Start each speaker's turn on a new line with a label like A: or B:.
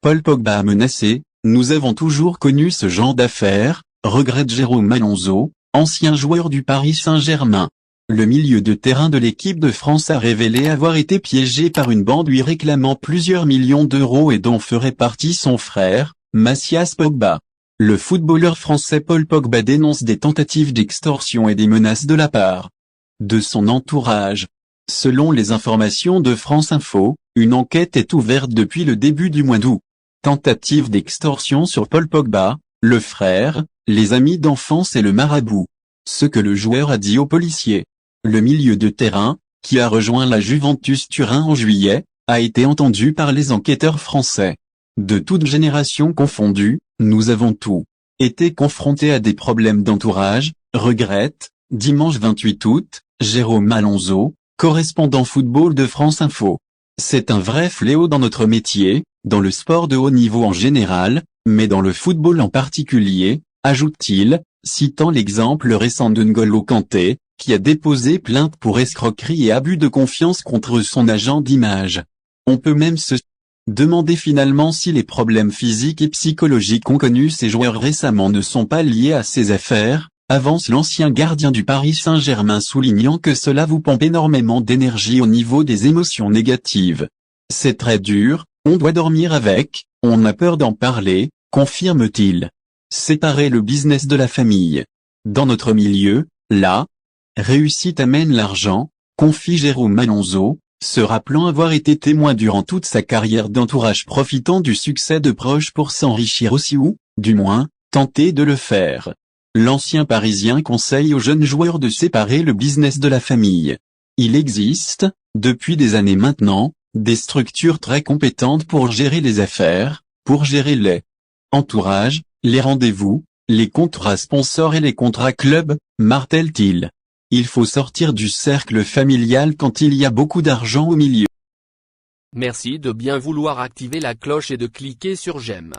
A: Paul Pogba a menacé, nous avons toujours connu ce genre d'affaires, regrette Jérôme Alonso, ancien joueur du Paris Saint-Germain. Le milieu de terrain de l'équipe de France a révélé avoir été piégé par une bande lui réclamant plusieurs millions d'euros et dont ferait partie son frère, Mathias Pogba. Le footballeur français Paul Pogba dénonce des tentatives d'extorsion et des menaces de la part de son entourage. Selon les informations de France Info, une enquête est ouverte depuis le début du mois d'août. Tentative d'extorsion sur Paul Pogba, le frère, les amis d'enfance et le marabout. Ce que le joueur a dit aux policiers. Le milieu de terrain, qui a rejoint la Juventus Turin en juillet, a été entendu par les enquêteurs français. De toutes générations confondues, nous avons tous été confrontés à des problèmes d'entourage, regrette, dimanche 28 août, Jérôme Alonso, correspondant football de France Info. C'est un vrai fléau dans notre métier, dans le sport de haut niveau en général, mais dans le football en particulier, ajoute-t-il, citant l'exemple récent de N'Golo Kanté, qui a déposé plainte pour escroquerie et abus de confiance contre son agent d'image. On peut même se demander finalement si les problèmes physiques et psychologiques qu'ont connus ces joueurs récemment ne sont pas liés à ces affaires, avance l'ancien gardien du Paris Saint-Germain soulignant que cela vous pompe énormément d'énergie au niveau des émotions négatives. C'est très dur, on doit dormir avec, on a peur d'en parler, confirme-t-il. Séparer le business de la famille. Dans notre milieu, la réussite amène l'argent, confie Jérôme Alonso, se rappelant avoir été témoin durant toute sa carrière d'entourage profitant du succès de proches pour s'enrichir aussi ou, du moins, tenter de le faire. L'ancien Parisien conseille aux jeunes joueurs de séparer le business de la famille. Il existe, depuis des années maintenant, des structures très compétentes pour gérer les affaires, pour gérer les entourages, les rendez-vous, les contrats sponsors et les contrats clubs, martèle-t-il. Il faut sortir du cercle familial quand il y a beaucoup d'argent au milieu.
B: Merci de bien vouloir activer la cloche et de cliquer sur j'aime.